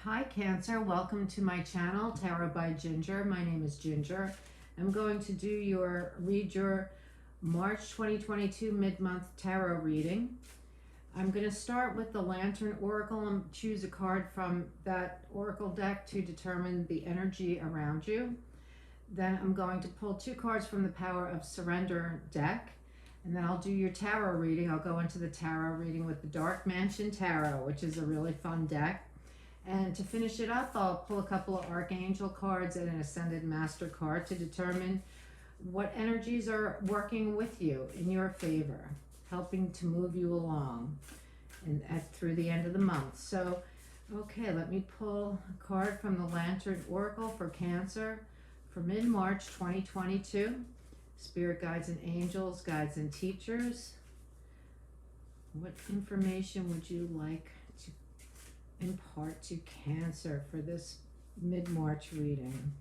Hi Cancer, welcome to my channel, Tarot by Ginger. My name is Ginger. I'm going to read your March 2022 mid-month tarot reading. I'm going to start with the Lantern Oracle and choose a card from that Oracle deck to determine the energy around you. Then I'm going to pull two cards from the Power of Surrender deck. And then I'll do your tarot reading. I'll go into the tarot reading with the Dark Mansion Tarot, which is a really fun deck. And to finish it up, I'll pull a couple of Archangel cards and an Ascended Master card to determine what energies are working with you in your favor, helping to move you along through the end of the month. So, okay, let me pull a card from the Lantern Oracle for Cancer for mid-March 2022. Spirit guides and angels, guides and teachers. What information would you like to impart to Cancer for this mid-March reading?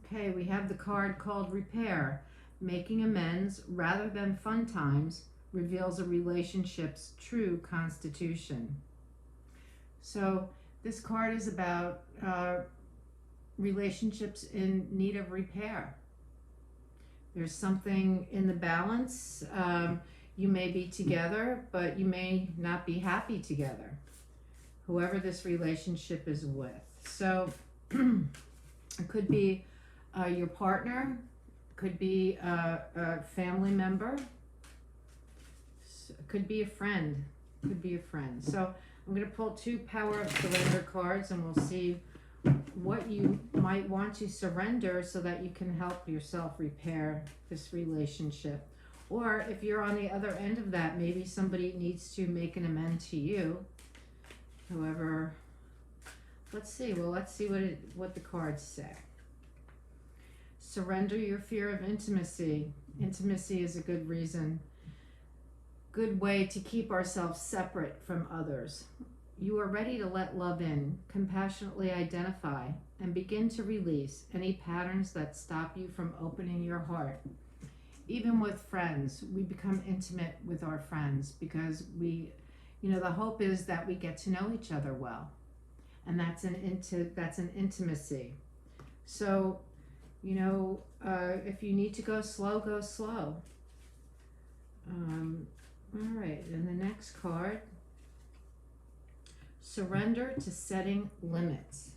Okay, we have the card called Repair. Making amends rather than fun times reveals a relationship's true constitution. So this card is about relationships in need of repair. There's something in the balance. You may be together, but you may not be happy together, whoever this relationship is with. So it could be your partner, could be a family member, could be a friend, So I'm going to pull two Power of Surrender cards and we'll see what you might want to surrender so that you can help yourself repair this relationship. Or if you're on the other end of that, maybe somebody needs to make an amend to you. However, let's see. Well, let's see what the cards say. Surrender your fear of intimacy. Intimacy is a good way to keep ourselves separate from others. You are ready to let love in, compassionately identify, and begin to release any patterns that stop you from opening your heart. Even with friends, we become intimate with our friends because the hope is that we get to know each other well. And that's an intimacy. So, if you need to go slow, go slow. All right, and the next card, surrender to setting limits.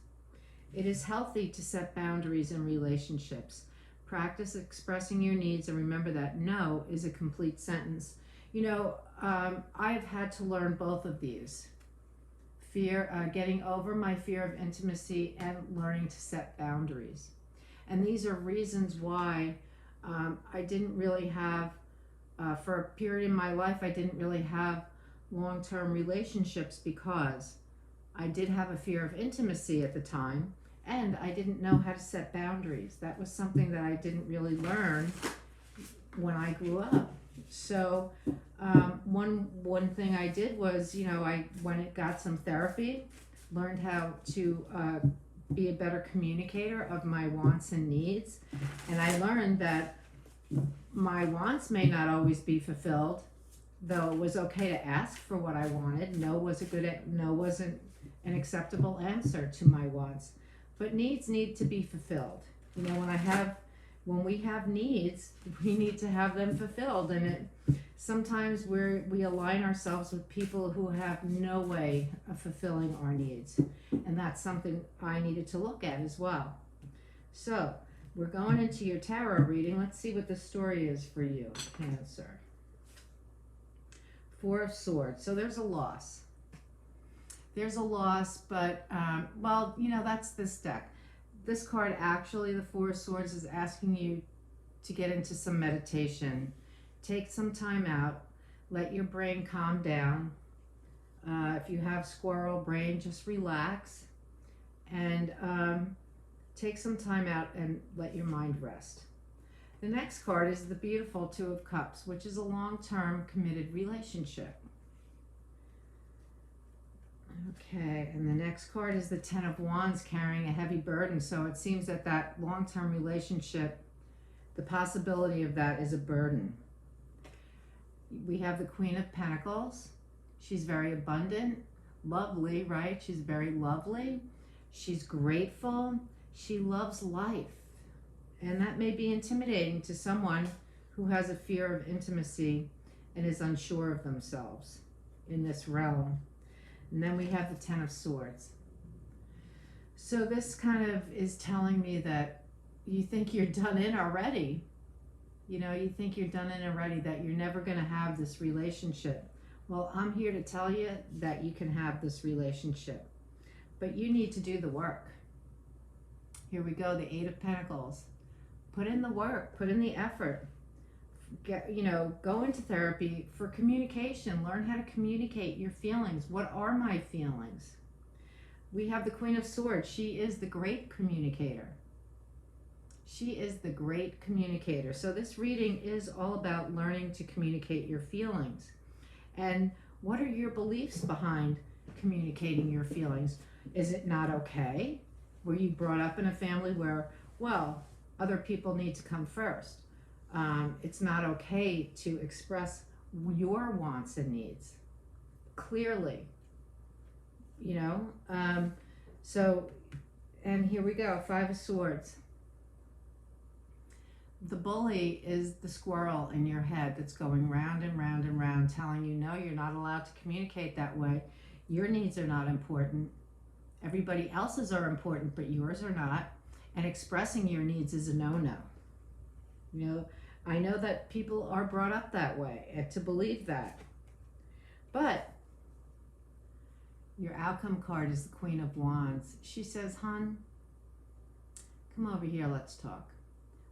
It is healthy to set boundaries in relationships. Practice expressing your needs and remember that no is a complete sentence. I've had to learn both of these. Getting over my fear of intimacy and learning to set boundaries. And these are reasons why I didn't really have, for a period in my life, I didn't really have long-term relationships because I did have a fear of intimacy at the time and I didn't know how to set boundaries. That was something that I didn't really learn when I grew up. So one thing I did was, I got some therapy, learned how to be a better communicator of my wants and needs, and I learned that my wants may not always be fulfilled, though it was okay to ask for what I wanted. No wasn't an acceptable answer to my wants, but needs need to be fulfilled. When we have needs, we need to have them fulfilled, and sometimes we align ourselves with people who have no way of fulfilling our needs, and that's something I needed to look at as well. So we're going into your tarot reading. Let's see what the story is for you, Cancer. Four of Swords. So there's a loss. But, that's this deck. This card, actually, the Four of Swords, is asking you to get into some meditation. Take some time out. Let your brain calm down. If you have squirrel brain, just relax. And take some time out and let your mind rest. The next card is the beautiful Two of Cups, which is a long-term committed relationship. Okay, and the next card is the Ten of Wands, carrying a heavy burden. So it seems that long-term relationship, the possibility of that is a burden. We have the Queen of Pentacles. She's very abundant, lovely, right? She's very lovely. She's grateful. She loves life. And that may be intimidating to someone who has a fear of intimacy and is unsure of themselves in this realm. And then we have the Ten of Swords. So this kind of is telling me that you think you're done in already. You know, you think you're done in already, that you're never going to have this relationship. Well, I'm here to tell you that you can have this relationship, but you need to do the work. Here we go, the Eight of Pentacles. Put in the work, put in the effort. Go into therapy for communication. Learn how to communicate your feelings. What are my feelings? We have the Queen of Swords. She is the great communicator. She is the great communicator. So this reading is all about learning to communicate your feelings. And what are your beliefs behind communicating your feelings? Is it not okay? Were you brought up in a family where, well, other people need to come first? It's not okay to express your wants and needs clearly, and here we go, Five of Swords. The bully is the squirrel in your head that's going round and round and round, telling you, no, you're not allowed to communicate that way. Your needs are not important. Everybody else's are important, but yours are not. And expressing your needs is a no-no. I know that people are brought up that way, to believe that. But your outcome card is the Queen of Wands. She says, hon, come over here, let's talk.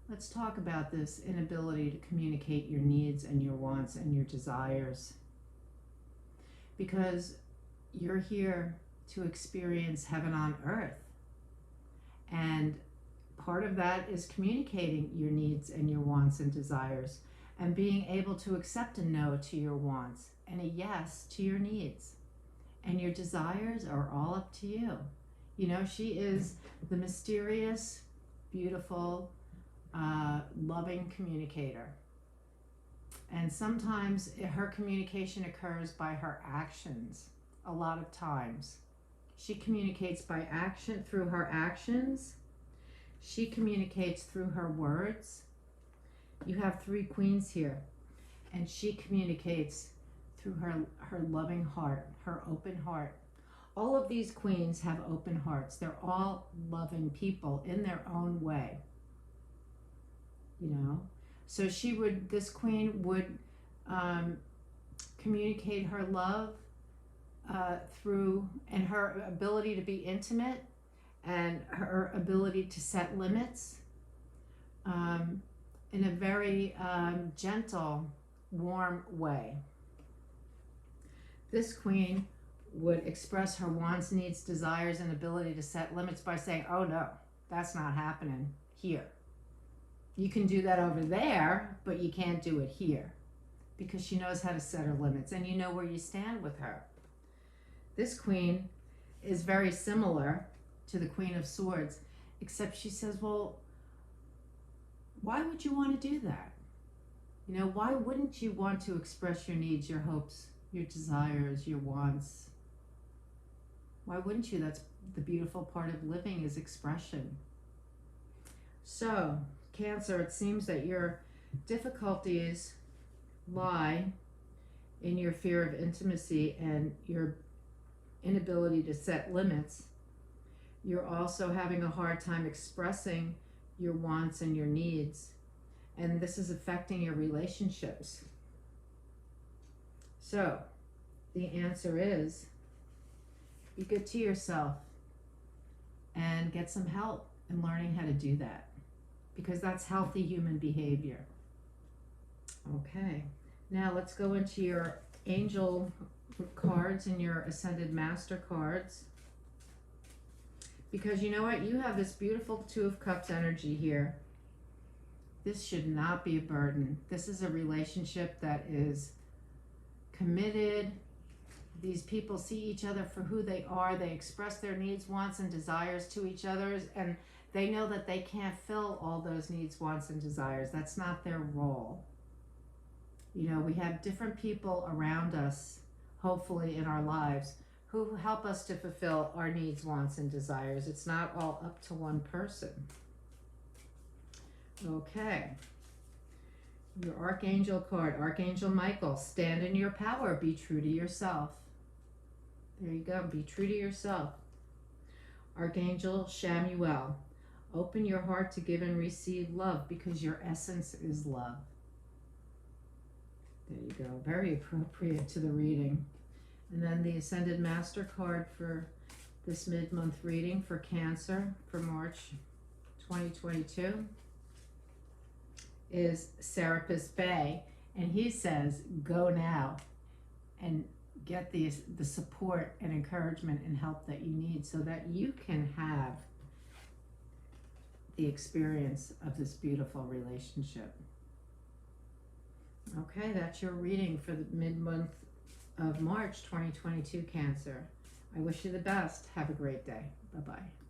Let's talk about this inability to communicate your needs and your wants and your desires. Because you're here to experience heaven on earth. And part of that is communicating your needs and your wants and desires, and being able to accept a no to your wants and a yes to your needs. And your desires are all up to you. She is the mysterious, beautiful, loving communicator. And sometimes her communication occurs by her actions. A lot of times she communicates by action, through her actions. She communicates through her words. You have three queens here, and she communicates through her loving heart, her open heart. All of these queens have open hearts. They're all loving people in their own way. So this queen would communicate her love through, and her ability to be intimate, and her ability to set limits in a very gentle, warm way. This queen would express her wants, needs, desires, and ability to set limits by saying, oh no, that's not happening here. You can do that over there, but you can't do it here, because she knows how to set her limits, and you know where you stand with her. This queen is very similar to the Queen of Swords, except she says, well, why would you want to do that? Why wouldn't you want to express your needs, your hopes, your desires, your wants? Why wouldn't you? That's the beautiful part of living, is expression. So, Cancer, it seems that your difficulties lie in your fear of intimacy and your inability to set limits. You're also having a hard time expressing your wants and your needs, and this is affecting your relationships. So the answer is, be good to yourself and get some help in learning how to do that, because that's healthy human behavior. Okay, now let's go into your angel cards and your Ascended Master cards. Because you know what? You have this beautiful Two of Cups energy here. This should not be a burden. This is a relationship that is committed. These people see each other for who they are. They express their needs, wants, and desires to each other, and they know that they can't fill all those needs, wants, and desires. That's not their role. You know, we have different people around us, hopefully in our lives, who help us to fulfill our needs, wants, and desires. It's not all up to one person. Okay. Your Archangel card, Archangel Michael, stand in your power, be true to yourself. There you go, be true to yourself. Archangel Shamuel, open your heart to give and receive love because your essence is love. There you go, very appropriate to the reading. And then the Ascended Master card for this mid-month reading for Cancer for March 2022 is Serapis Bay, and he says, go now and get the support and encouragement and help that you need so that you can have the experience of this beautiful relationship. Okay, that's your reading for the mid-month of March 2022, Cancer. I wish you the best. Have a great day. Bye-bye.